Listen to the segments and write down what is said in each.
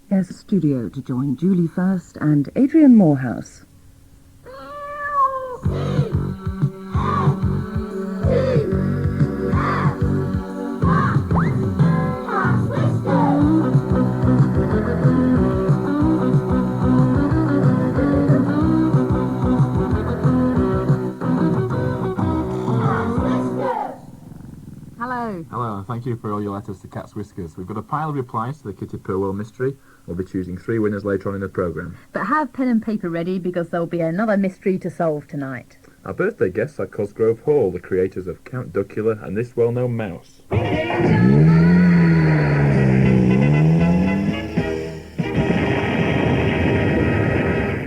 There's a studio to join Julie First and Adrian Moorhouse. Hello, and thank you for all your letters to Cat's Whiskers. We've got a pile of replies to the Kitty Purwell mystery. We'll be choosing 3 winners later on in the programme. But have pen and paper ready because there'll be another mystery to solve tonight. Our birthday guests are Cosgrove Hall, the creators of Count Duckula and this well-known mouse.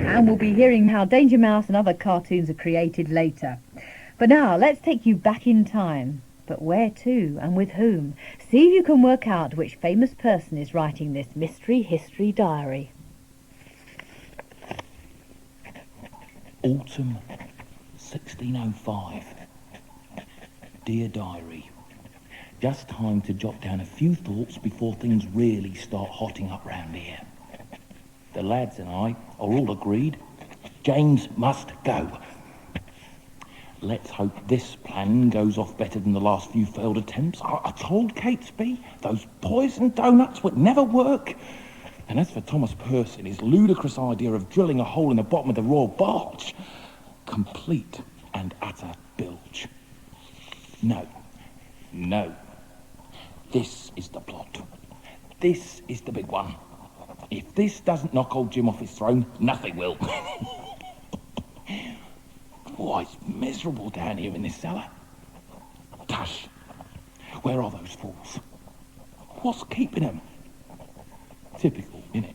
And we'll be hearing how Danger Mouse and other cartoons are created later. But now, let's take you back in time. But where to and with whom? See if you can work out which famous person is writing this mystery history diary. Autumn 1605. Dear Diary, just time to jot down a few thoughts before things really start hotting up round here. The lads and I are all agreed James must go. Let's hope this plan goes off better than the last few failed attempts. I told Catesby those poison donuts would never work. And as for Thomas Percy and his ludicrous idea of drilling a hole in the bottom of the Royal Barge, complete and utter bilge. No. This is the plot. This is the big one. If this doesn't knock old Jim off his throne, nothing will. Boy, it's miserable down here in this cellar. Tush, where are those fools? What's keeping them? Typical, innit?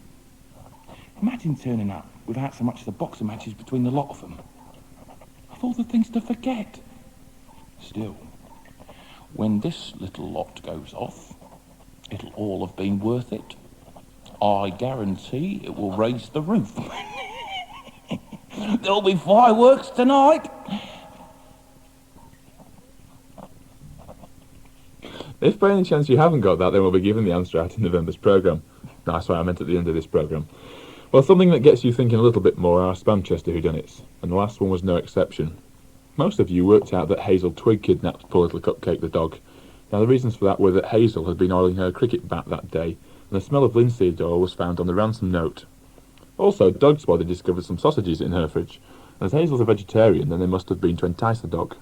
Imagine turning up without so much as a box of matches between the lot of them. Of all the things to forget. Still, when this little lot goes off, it'll all have been worth it. I guarantee it will raise the roof. There'll be fireworks tonight. If by any chance you haven't got that, then we'll be giving the answer out in November's programme. No, sorry, I meant at the end of this programme. Well, something that gets you thinking a little bit more are Spamchester whodunits, and the last one was no exception. Most of you worked out that Hazel Twig kidnapped poor little Cupcake the dog. Now, the reasons for that were that Hazel had been oiling her cricket bat that day, and the smell of linseed oil was found on the ransom note. Also, Dogsbody discovered some sausages in her fridge. As Hazel's a vegetarian, then they must have been to entice the dog.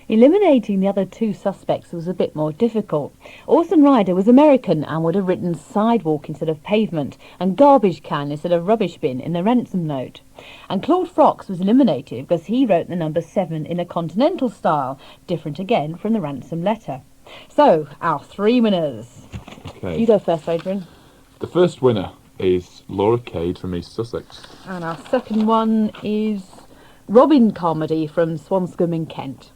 Eliminating the other 2 suspects was a bit more difficult. Orson Ryder was American and would have written sidewalk instead of pavement and garbage can instead of rubbish bin in the ransom note. And Claude Frox was eliminated because he wrote the number 7 in a continental style, different again from the ransom letter. So, our 3 winners. Okay. You go first, Adrian. The first winner is Laura Cade from East Sussex. And our second one is Robin Carmody from Swanscombe in Kent.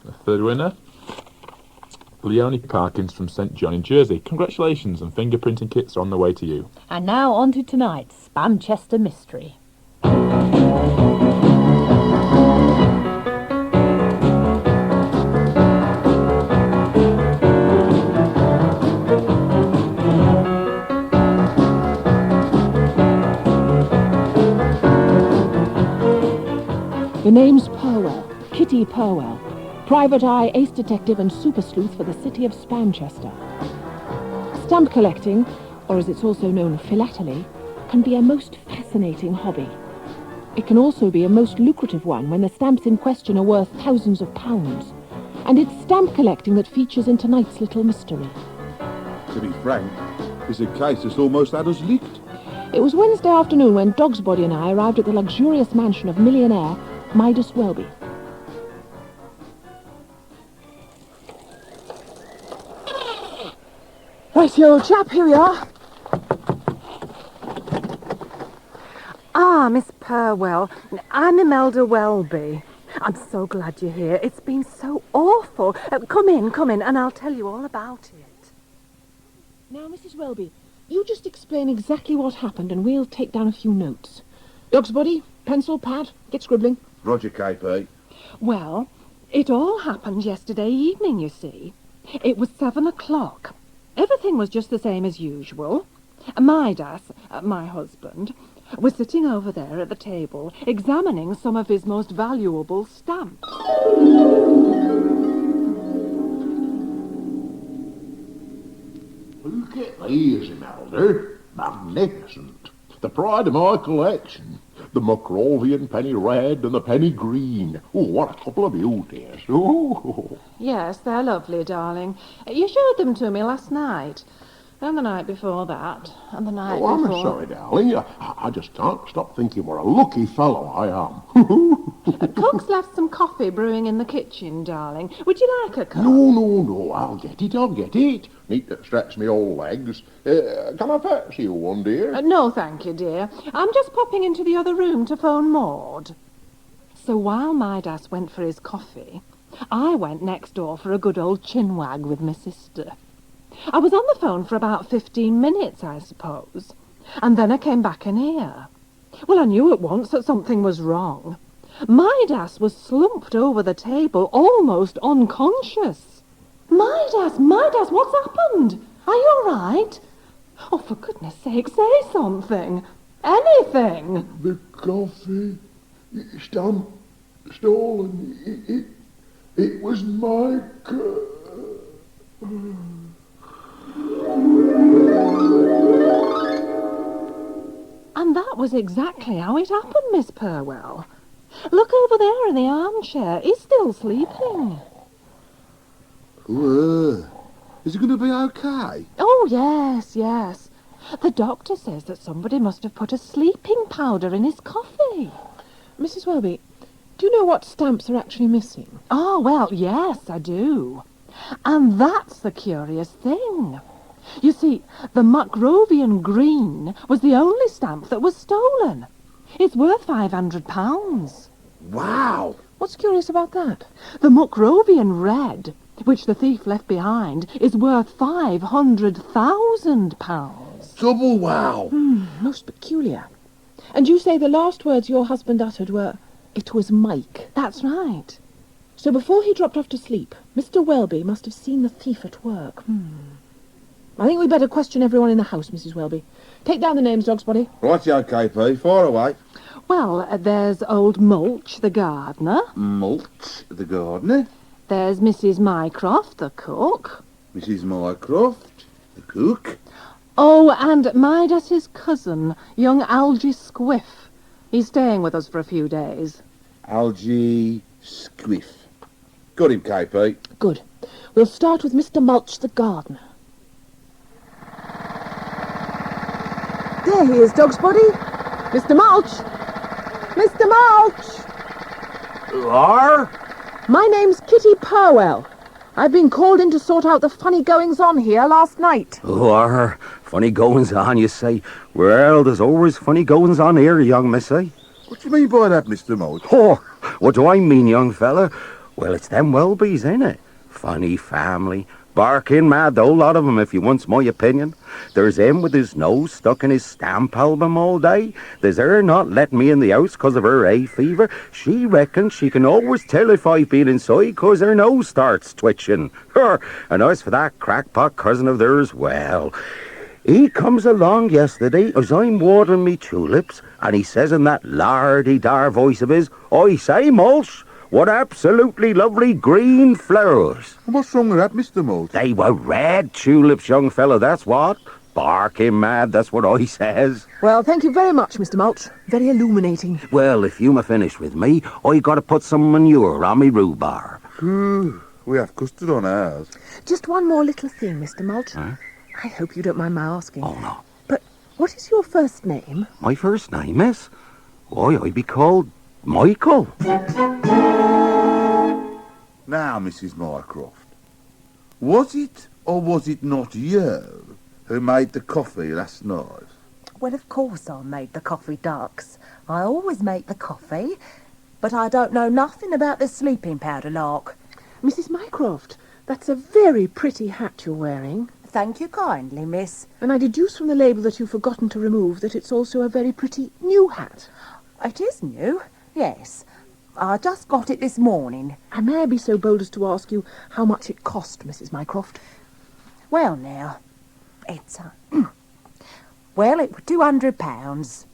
The third winner, Leonie Parkins from St John in Jersey. Congratulations, and fingerprinting kits are on the way to you. And now on to tonight's Spamchester mystery. The name's Purwell, Kitty Purwell, private eye, ace detective and super sleuth for the city of Spamchester. Stamp collecting, or as it's also known, philately, can be a most fascinating hobby. It can also be a most lucrative one when the stamps in question are worth thousands of pounds. And it's stamp collecting that features in tonight's little mystery. To be frank, it's a case that's almost had us licked. It was Wednesday afternoon when Dogsbody and I arrived at the luxurious mansion of millionaire Midas Welby. Right, you old chap, here we are. Ah, Miss Purwell, I'm Imelda Welby. I'm so glad you're here. It's been so awful. Come in, and I'll tell you all about it. Now, Mrs. Welby, you just explain exactly what happened and we'll take down a few notes. Dogsbody, pencil, pad, get scribbling. Roger, KP. Well, it all happened yesterday evening, you see. It was 7 o'clock. Everything was just the same as usual. Midas, my husband, was sitting over there at the table, examining some of his most valuable stamps. Look at these, Imelda. Magnificent. The pride of my collection. The Muckrovian penny red and the penny green. Oh, what a couple of beauties. Oh. Yes, they're lovely, darling. You showed them to me last night. And the night before that. And the night Oh, before... I'm sorry, darling. I just can't stop thinking what a lucky fellow I am. Cook's left some coffee brewing in the kitchen, darling. Would you like a cup? No. I'll get it. Need to stretch me old legs. Can I fetch you one, dear? No, thank you, dear. I'm just popping into the other room to phone Maud. So while Midas went for his coffee, I went next door for a good old chinwag with my sister. I was on the phone for about 15 minutes, I suppose. And then I came back in here. Well, I knew at once that something was wrong. Midas was slumped over the table, almost unconscious. Midas, what's happened? Are you all right? Oh, for goodness sake, say something. Anything. The coffee. Stolen. It was my And that was exactly how it happened, Miss Purwell. Look over there in the armchair. He's still sleeping. Is he going to be okay? Oh, yes. The doctor says that somebody must have put a sleeping powder in his coffee. Mrs. Welby, do you know what stamps are actually missing? Oh, well, yes, I do. And that's the curious thing. You see, the Muckrovian green was the only stamp that was stolen. It's worth £500. Wow! What's curious about that? The Muckrovian red, which the thief left behind, is worth £500,000. Double wow! Most peculiar. And you say the last words your husband uttered were, "It was Mike." That's right. So before he dropped off to sleep, Mr. Welby must have seen the thief at work. I think we'd better question everyone in the house, Mrs. Welby. Take down the names, Dogsbody. Rightio, KP. Far away. Well, there's old Mulch, the gardener. Mulch, the gardener. There's Mrs. Mycroft, the cook. Mrs. Mycroft, the cook. Oh, and Midas's cousin, young Algy Squiff. He's staying with us for a few days. Algy Squiff. Got him, KP. Good. We'll start with Mr. Mulch, the gardener. There he is, Dogsbody. Mr. Mulch! Mr. Mulch! Who are? My name's Kitty Purwell. I've been called in to sort out the funny goings-on here last night. Who are? Funny goings-on, you say? Well, there's always funny goings-on here, young missy. What do you mean by that, Mr. Mulch? Oh, what do I mean, young fella? Well, it's them Welbys, ain't it? Funny family. Barking mad, the whole lot of 'em, if you wants my opinion. There's him with his nose stuck in his stamp album all day. There's her not letting me in the house 'cause of her hay fever. She reckons she can always tell if I've been inside 'cause her nose starts twitching. And as for that crackpot cousin of theirs, well, he comes along yesterday as I'm watering me tulips, and he says in that lardy-dar voice of his, "I say, Mulch, what absolutely lovely green flowers." What's wrong with that, Mr. Mulch? They were red tulips, young fella, that's what. Barking mad, that's what I says. Well, thank you very much, Mr. Mulch. Very illuminating. Well, if you ma finish with me, I gotta put some manure on me rhubarb. We have custard on ours. Just one more little thing, Mr. Mulch. Huh? I hope you don't mind my asking. Oh, no. But what is your first name? My first name, miss? Why, I'd be called Michael. Now, Mrs. Mycroft, was it or was it not you who made the coffee last night? Well, of course I made the coffee, Ducks. I always make the coffee, but I don't know nothing about the sleeping powder lark. Mrs. Mycroft, that's a very pretty hat you're wearing. Thank you kindly, miss. And I deduce from the label that you've forgotten to remove that it's also a very pretty new hat. It is new, yes. I just got it this morning. And may I be so bold as to ask you how much it cost, Mrs. Mycroft? Well, now, it's Well, it was £200.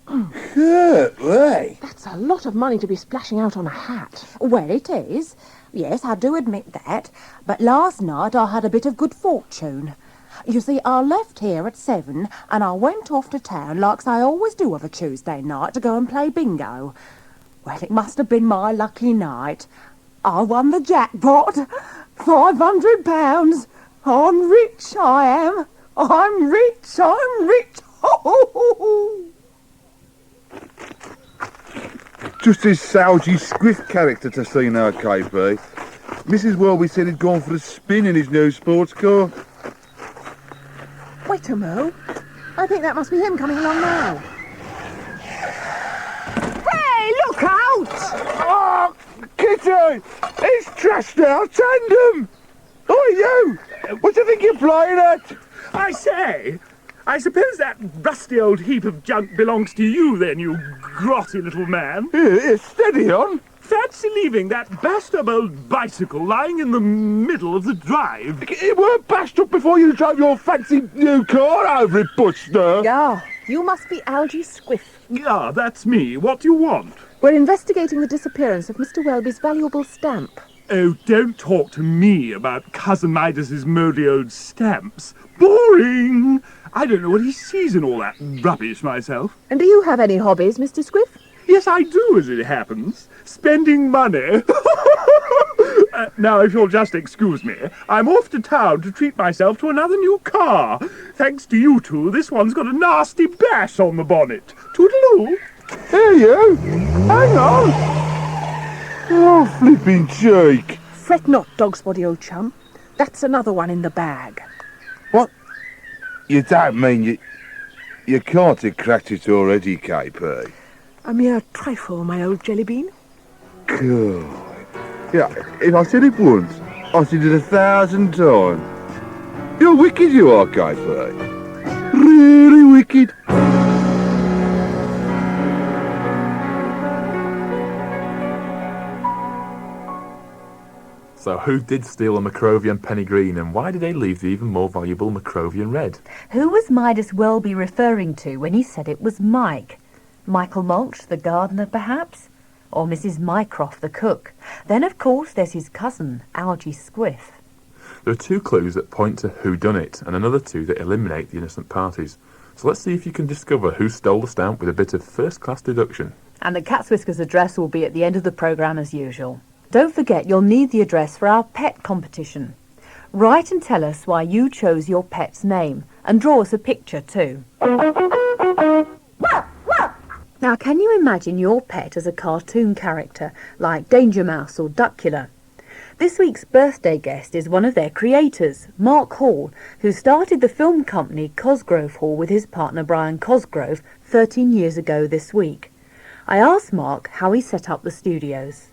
Curtly. That's a lot of money to be splashing out on a hat. Well, it is. Yes, I do admit that. But last night I had a bit of good fortune. You see, I left here at 7 and I went off to town like I always do of a Tuesday night to go and play bingo. Well, it must have been my lucky night. I won the jackpot. £500. I'm rich, I am. I'm rich, I'm rich. Just his Salgy Squiff character to see now, KP. Mrs. Welby said he'd gone for a spin in his new sports car. Wait a mo. I think that must be him coming along now. Hey, look out! Oh, Kitty! It's trashed our tandem! Oh, you! What do you think you're flying at? I say, I suppose that rusty old heap of junk belongs to you then, you grotty little man. Here, steady on. Fancy leaving that bashed-up old bicycle lying in the middle of the drive. It weren't bashed up before you drove your fancy new car over it, Buster. Yeah, you must be Algy Squiff. Yeah, that's me. What do you want? We're investigating the disappearance of Mr. Welby's valuable stamp. Oh, don't talk to me about Cousin Midas's mouldy old stamps. Boring! I don't know what he sees in all that rubbish myself. And do you have any hobbies, Mr. Squiff? Yes, I do, as it happens. Spending money. Now, if you'll just excuse me, I'm off to town to treat myself to another new car. Thanks to you two, this one's got a nasty bash on the bonnet. Toodaloo. Here you. Hang on. Oh, flipping cheek. Fret not, Dogsbody, old chum. That's another one in the bag. What? You don't mean you can't have cracked it already, KP? A mere trifle, my old jellybean. God. Yeah, if I said it once, I said it 1,000 times. You're wicked, you are, KP. Really wicked. So who did steal a Macrovian penny green, and why did they leave the even more valuable Macrovian red? Who was Midas Welby referring to when he said it was Mike? Michael Mulch, the gardener, perhaps? Or Mrs. Mycroft, the cook? Then, of course, there's his cousin, Algy Squiff. There are 2 clues that point to who done it, and another 2 that eliminate the innocent parties. So let's see if you can discover who stole the stamp with a bit of first-class deduction. And the Cat's Whiskers address will be at the end of the programme as usual. Don't forget you'll need the address for our pet competition. Write and tell us why you chose your pet's name, and draw us a picture too. Now, can you imagine your pet as a cartoon character, like Danger Mouse or Duckula? This week's birthday guest is one of their creators, Mark Hall, who started the film company Cosgrove Hall with his partner Brian Cosgrove 13 years ago this week. I asked Mark how he set up the studios.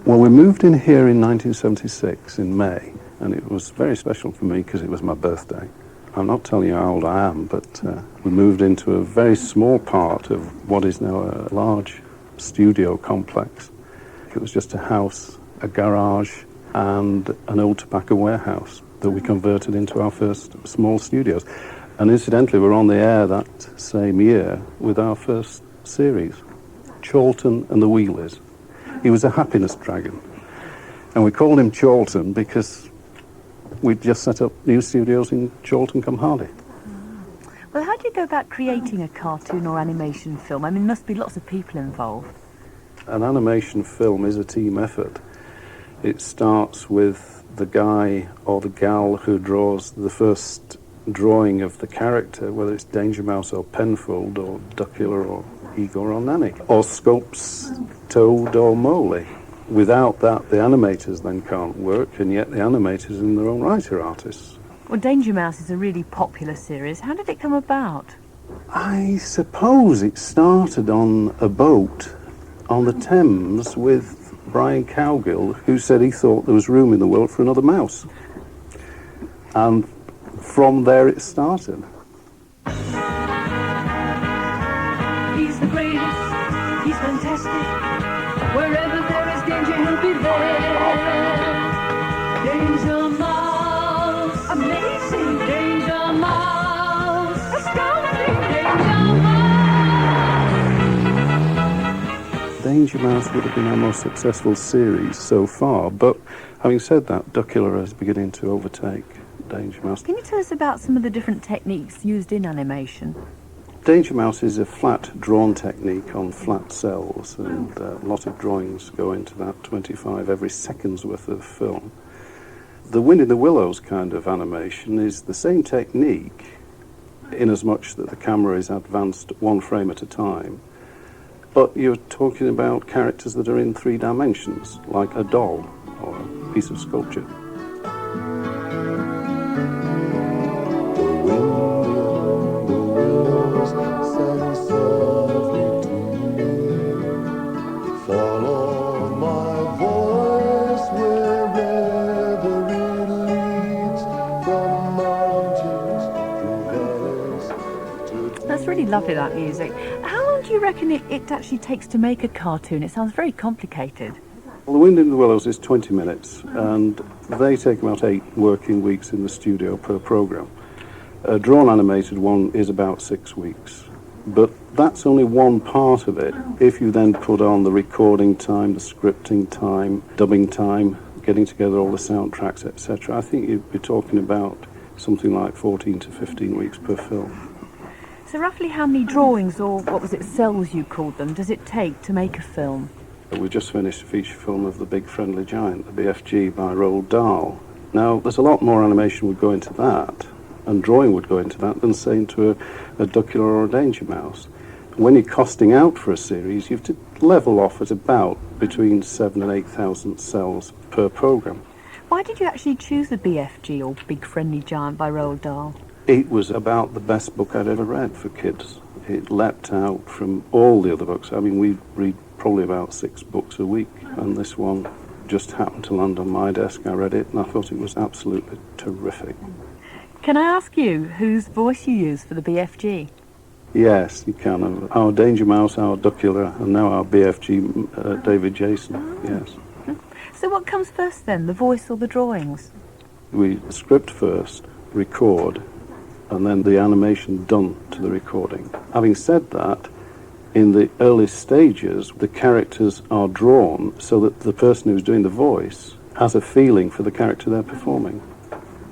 Well, we moved in here in 1976 in May, and it was very special for me because it was my birthday. I'm not telling you how old I am, but we moved into a very small part of what is now a large studio complex. It was just a house, a garage, and an old tobacco warehouse that we converted into our first small studios. And incidentally, we were on the air that same year with our first series, Chorlton and the Wheelers. He was a happiness dragon. And we called him Chorlton because we'd just set up new studios in Chorlton cum Hardy. Well, how do you go about creating a cartoon or animation film? I mean, there must be lots of people involved. An animation film is a team effort. It starts with the guy or the gal who draws the first drawing of the character, whether it's Danger Mouse or Penfold or Duckula or Igor or Nanny, or sculpts Toad or Moley. Without that, the animators then can't work, and yet the animators in their own right are artists. Well, Danger Mouse is a really popular series. How did it come about? I suppose it started on a boat on the Thames with Brian Cowgill, who said he thought there was room in the world for another mouse. And from there it started. He's the greatest, He's fantastic. Wherever there is danger, he'll be there. Danger Mouse. Amazing. Danger Mouse. Astounding. Danger Mouse. Danger Mouse would have been our most successful series so far, but having said that, Duckula is beginning to overtake Danger Mouse. Can you tell us about some of the different techniques used in animation? Danger Mouse is a flat drawn technique on flat cells, and a lot of drawings go into that, 25 every second's worth of film. The Wind in the Willows kind of animation is the same technique, in as much that the camera is advanced one frame at a time, but you're talking about characters that are in 3 dimensions, like a doll or a piece of sculpture. Lovely, that music. How long do you reckon it actually takes to make a cartoon? It sounds very complicated. Well, The Wind in the Willows is 20 minutes, and they take about 8 working weeks in the studio per programme. A drawn animated one is about 6 weeks, but that's only one part of it. If you then put on the recording time, the scripting time, dubbing time, getting together all the soundtracks, etc., I think you'd be talking about something like 14 to 15 weeks per film. So roughly how many drawings, or what was it, cells you called them, does it take to make a film? We just finished a feature film of The Big Friendly Giant, the BFG by Roald Dahl. Now, there's a lot more animation would go into that, and drawing would go into that, than, say, into a Duckula or a Danger Mouse. When you're costing out for a series, you have to level off at about between 7,000 and 8,000 cells per programme. Why did you actually choose the BFG, or Big Friendly Giant, by Roald Dahl? It was about the best book I'd ever read for kids. It leapt out from all the other books. I mean, we read probably about 6 books a week, and this one just happened to land on my desk. I read it, and I thought it was absolutely terrific. Can I ask you whose voice you use for the BFG? Yes, you can. Our Danger Mouse, our Duckula, and now our BFG, David Jason, yes. So what comes first then, the voice or the drawings? We script first, record, and then the animation done to the recording. Having said that, in the early stages, the characters are drawn so that the person who's doing the voice has a feeling for the character they're performing.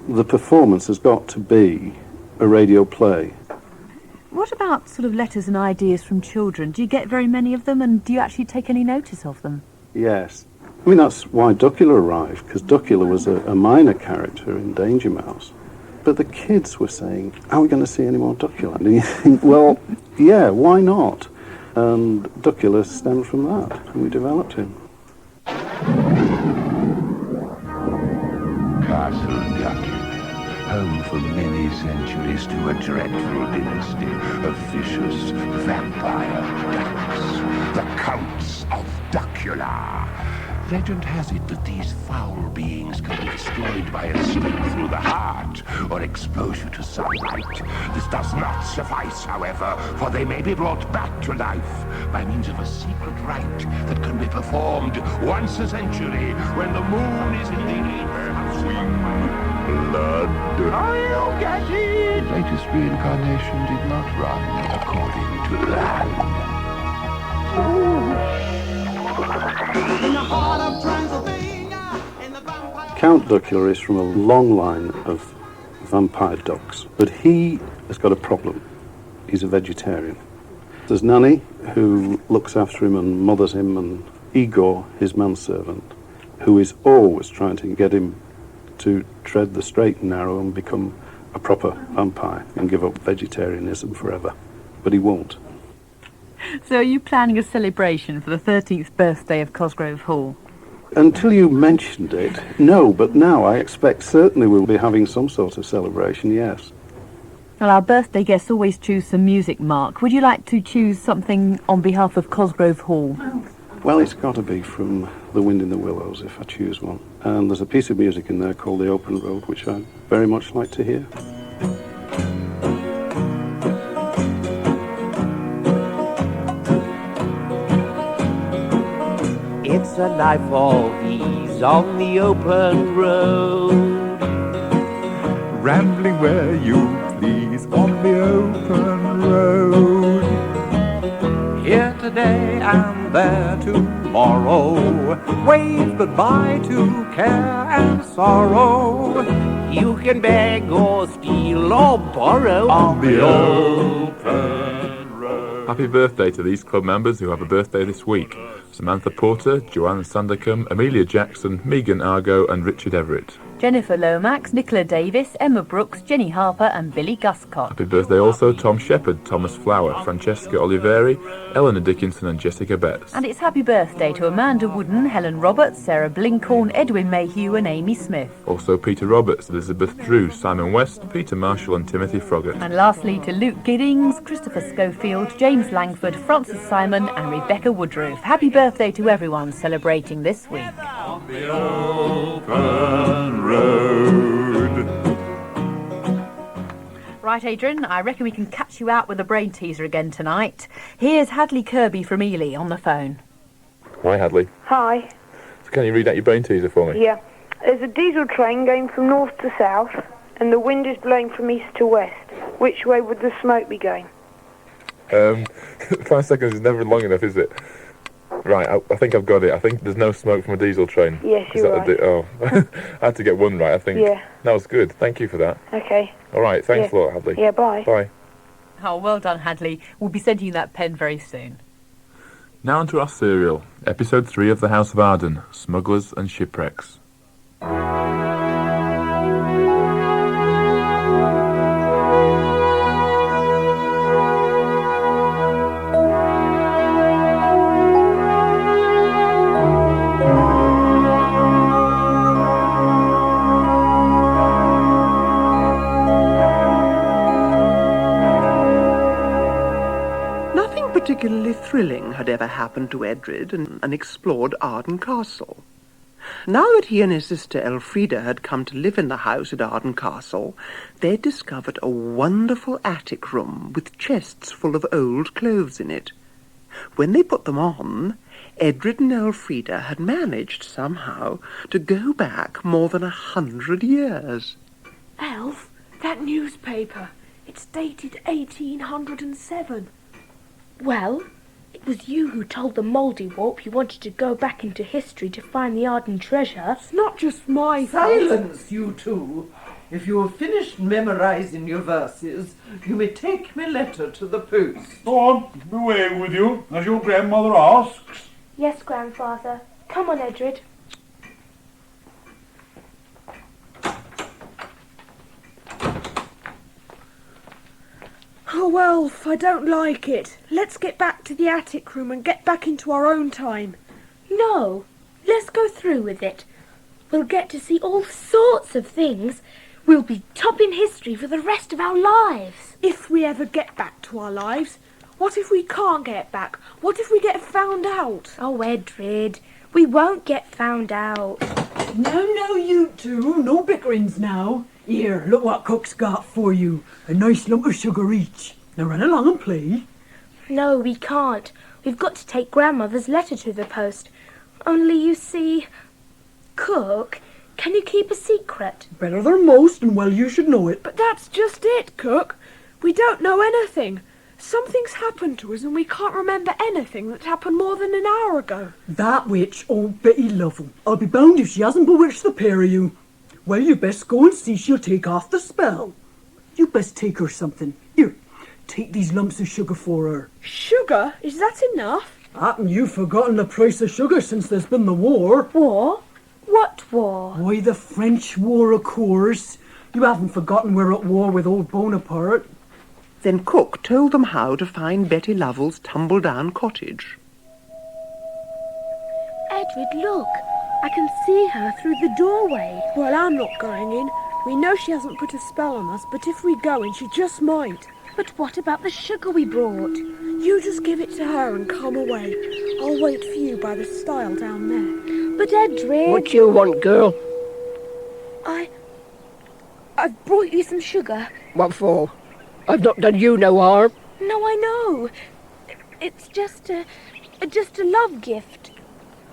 The performance has got to be a radio play. What about sort of letters and ideas from children? Do you get very many of them, and do you actually take any notice of them? Yes. I mean, that's why Duckula arrived, because Duckula was a minor character in Danger Mouse. But the kids were saying, are we going to see any more Duckula? And you think, well, yeah, why not? And Duckula stemmed from that, and we developed him. Castle Duckula, home for many centuries to a dreadful dynasty of vicious vampire ducks, the Counts of Duckula. Legend has it that these foul beings can be destroyed by a sting through the heart or exposure to sunlight. This does not suffice, however, for they may be brought back to life by means of a secret rite that can be performed once a century when the moon is in the swing blood. I'll get it! The latest reincarnation did not run according to plan. Count Duckula is from a long line of vampire ducks, but he has got a problem. He's a vegetarian. There's Nanny, who looks after him and mothers him, and Igor, his manservant, who is always trying to get him to tread the straight and narrow and become a proper vampire and give up vegetarianism forever. But he won't. So are you planning a celebration for the 13th birthday of Cosgrove Hall? Until you mentioned it, no, but now I expect certainly we'll be having some sort of celebration, yes. Well, our birthday guests always choose some music, Mark. Would you like to choose something on behalf of Cosgrove Hall? Well, it's got to be from The Wind in the Willows, if I choose one. And there's a piece of music in there called The Open Road, which I'd very much like to hear. It's a life of ease on the open road. Rambling where you please on the open road. Here today and there tomorrow. Wave goodbye to care and sorrow. You can beg or steal or borrow on the open road. Happy birthday to these club members who have a birthday this week. Samantha Porter, Joanne Sandercombe, Amelia Jackson, Megan Argo and Richard Everett. Jennifer Lomax, Nicola Davis, Emma Brooks, Jenny Harper and Billy Guscott. Happy birthday also Tom Shepherd, Thomas Flower, Francesca Oliveri, Eleanor Dickinson and Jessica Betts. And it's happy birthday to Amanda Wooden, Helen Roberts, Sarah Blinkhorn, Edwin Mayhew and Amy Smith. Also Peter Roberts, Elizabeth Drew, Simon West, Peter Marshall and Timothy Froggatt. And lastly to Luke Giddings, Christopher Schofield, James Langford, Francis Simon and Rebecca Woodruff. Happy birthday to everyone celebrating this week. On the open road. Right, Adrian, I reckon we can catch you out with a brain teaser again tonight. Here's Hadley Kirby from Ely on the phone. Hi Hadley. Hi. So can you read out your brain teaser for me? Yeah. There's a diesel train going from north to south, and the wind is blowing from east to west. Which way would the smoke be going? 5 seconds is never long enough, is it? Right, I think I've got it. I think there's no smoke from a diesel train. Yes, you're right. I had to get one right, I think. Yeah. That was good. Thank you for that. Okay. All right, thanks a lot, Hadley. Yeah, bye. Bye. Oh, well done, Hadley. We'll be sending you that pen very soon. Now onto our serial. Episode 3 of The House of Arden, Smugglers and Shipwrecks. Particularly thrilling had ever happened to Edred and explored Arden Castle. Now that he and his sister Elfrida had come to live in the house at Arden Castle, they'd discovered a wonderful attic room with chests full of old clothes in it. When they put them on, Edred and Elfrida had managed somehow to go back more than 100 years. Elf, that newspaper, it's dated 1807. Well, it was you who told the Mouldiwarp you wanted to go back into history to find the Arden treasure. It's not just my Silence, you two. If you have finished memorising your verses, you may take my letter to the post. Go on, away with you, as your grandmother asks. Yes, Grandfather. Come on, Edred. Oh, Elf, I don't like it. Let's get back to the attic room and get back into our own time. No, let's go through with it. We'll get to see all sorts of things. We'll be top in history for the rest of our lives. If we ever get back to our lives. What if we can't get back? What if we get found out? Oh, Edred, we won't get found out. No, you two, no bickerings now. Here, look what Cook's got for you. A nice lump of sugar each. Now run along and play. No, we can't. We've got to take Grandmother's letter to the post. Only, you see, Cook, can you keep a secret? Better than most, and well you should know it. But that's just it, Cook. We don't know anything. Something's happened to us and we can't remember anything that happened more than an hour ago. That witch, old Betty Lovell. I'll be bound if she hasn't bewitched the pair of you. Well, you best go and see she'll take off the spell. You best take her something. Here, take these lumps of sugar for her. Sugar? Is that enough? Happen you've forgotten the price of sugar since there's been the war. War? What war? Why, the French war, of course. You haven't forgotten we're at war with old Bonaparte. Then Cook told them how to find Betty Lovell's tumble-down cottage. Edred, look. I can see her through the doorway. Well, I'm not going in. We know she hasn't put a spell on us, but if we go in, she just might. But what about the sugar we brought? You just give it to her and come away. I'll wait for you by the stile down there. But Edred... What you want, girl? I've brought you some sugar. What for? I've not done you no harm. No, I know. It's just a love gift.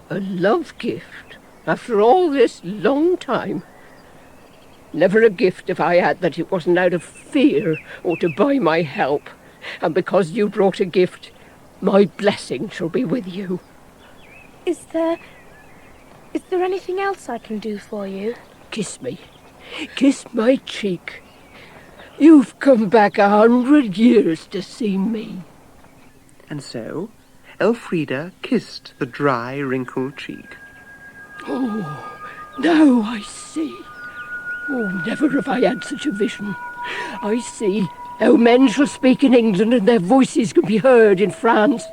A love gift, after all this long time. Never a gift if I had that it wasn't out of fear or to buy my help. And because you brought a gift, my blessing shall be with you. Is there anything else I can do for you? Kiss me. Kiss my cheek. You've come back 100 years to see me. And so, Elfrida kissed the dry, wrinkled cheek. Oh, now I see. Oh, never have I had such a vision. I see how men shall speak in England and their voices can be heard in France.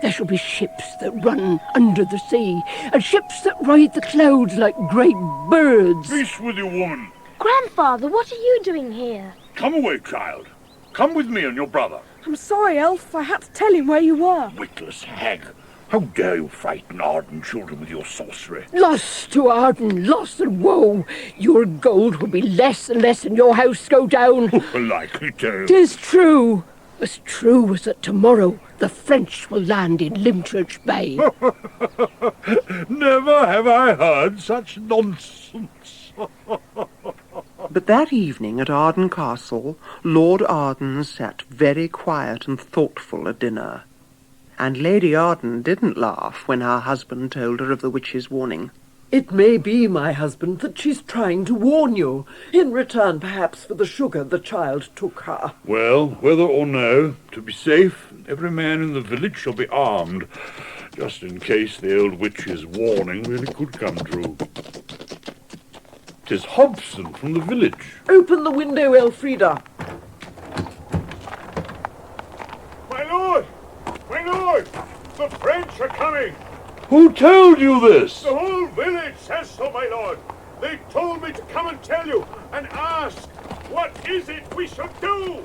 There shall be ships that run under the sea, and ships that ride the clouds like great birds. Peace with you, woman. Grandfather, what are you doing here? Come away, child. Come with me and your brother. I'm sorry, Elf. I had to tell him where you were. Witless hag. How dare you frighten Arden children with your sorcery? Loss to Arden, loss and woe. Your gold will be less and less and your house go down. A likely tale. 'Tis true. As true as that tomorrow the French will land in Limchurch Bay. Never have I heard such nonsense. But that evening at Arden Castle, Lord Arden sat very quiet and thoughtful at dinner. And Lady Arden didn't laugh when her husband told her of the witch's warning. It may be, my husband, that she's trying to warn you, in return perhaps for the sugar the child took her. Well, whether or no, to be safe, every man in the village shall be armed, just in case the old witch's warning really could come true. 'Tis Hobson from the village. Open the window, Elfrida. My lord! My lord! The French are coming! Who told you this? The whole village says so, my lord. They told me to come and tell you and ask, what is it we should do?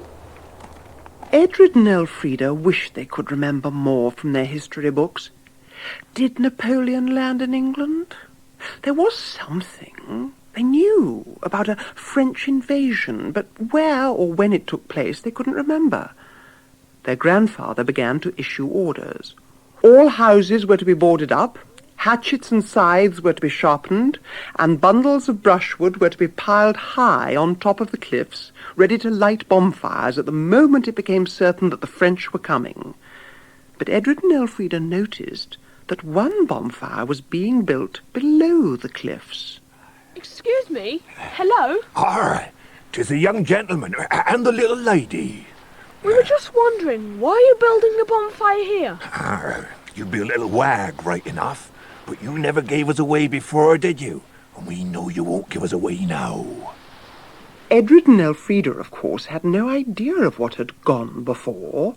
Edred and Elfrida wished they could remember more from their history books. Did Napoleon land in England? There was something. They knew about a French invasion, but where or when it took place they couldn't remember. Their grandfather began to issue orders. All houses were to be boarded up, hatchets and scythes were to be sharpened, and bundles of brushwood were to be piled high on top of the cliffs, ready to light bonfires at the moment it became certain that the French were coming. But Edred and Elfrida noticed that one bonfire was being built below the cliffs. Excuse me? Hello? Ah, 'tis the young gentleman and the little lady. We were just wondering, why are you building a bonfire here? You be a little wag, right enough, but you never gave us away before, did you? And we know you won't give us away now. Edred and Elfrida, of course, had no idea of what had gone before,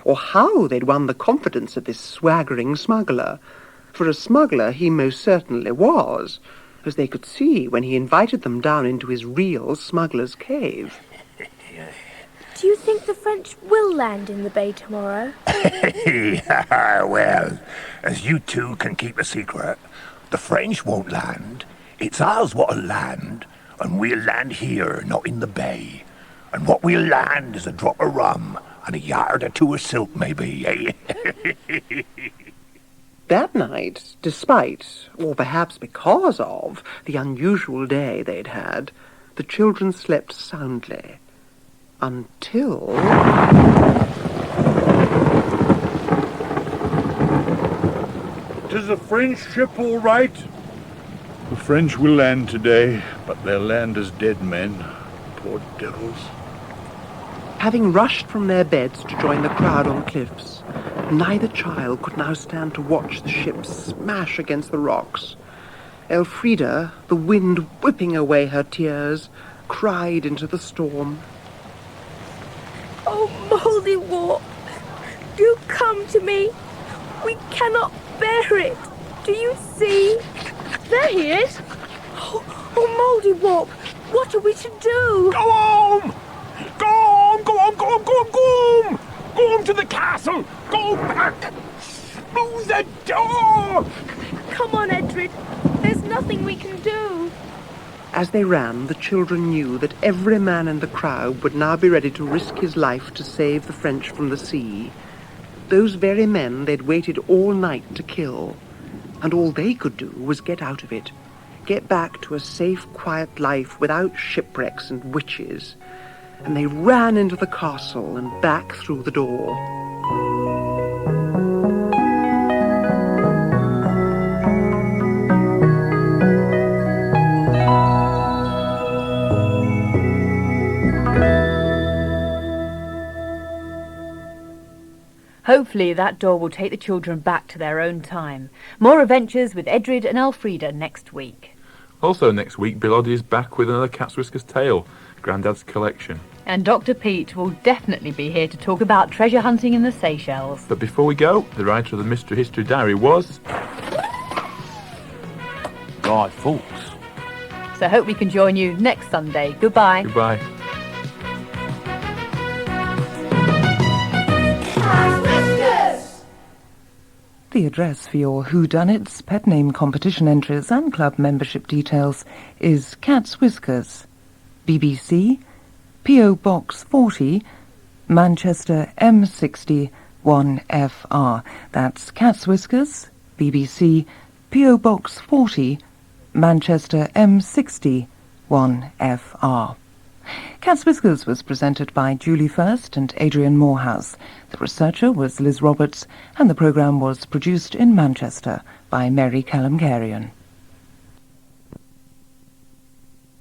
or how they'd won the confidence of this swaggering smuggler. For a smuggler he most certainly was, as they could see when he invited them down into his real smuggler's cave. Do you think the French will land in the bay tomorrow? Well, as you two can keep a secret, the French won't land. It's ours what'll land, and we'll land here, not in the bay. And what we'll land is a drop of rum and a yard or two of silk, maybe, eh? That night, despite, or perhaps because of, the unusual day they'd had, the children slept soundly. Until... "'Tis a French ship, all right. The French will land today, but they'll land as dead men. Poor devils." Having rushed from their beds to join the crowd on the cliffs, neither child could now stand to watch the ship smash against the rocks. Elfrida, the wind whipping away her tears, cried into the storm. Oh, Mouldy-Warp, do come to me. We cannot bear it. Do you see? There he is. Oh, Mouldy-Warp, what are we to do? Go home! Go home! Go home! Go home! Go home! Go home! Go home to the castle! Go back! Close the door! Come on, Edred. There's nothing we can do. As they ran, the children knew that every man in the crowd would now be ready to risk his life to save the French from the sea. Those very men they'd waited all night to kill. and all they could do was get out of it, get back to a safe, quiet life without shipwrecks and witches. And they ran into the castle and back through the door. Hopefully that door will take the children back to their own time. More adventures with Edred and Elfrida next week. Also next week, Biloddy is back with another Cat's Whiskers tale, Grandad's collection. And Dr. Pete will definitely be here to talk about treasure hunting in the Seychelles. But before we go, the writer of the Mystery History Diary was... Guy Fawkes. So I hope we can join you next Sunday. Goodbye. Goodbye. The address for your whodunits, pet name competition entries and club membership details is Cat's Whiskers, BBC, P.O. Box 40, Manchester M60 1FR. That's Cat's Whiskers, BBC, P.O. Box 40, Manchester M60 1FR. Cat's Whiskers was presented by Julie First and Adrian Moorhouse. The researcher was Liz Roberts, and the programme was produced in Manchester by Mary KALEMKERIAN.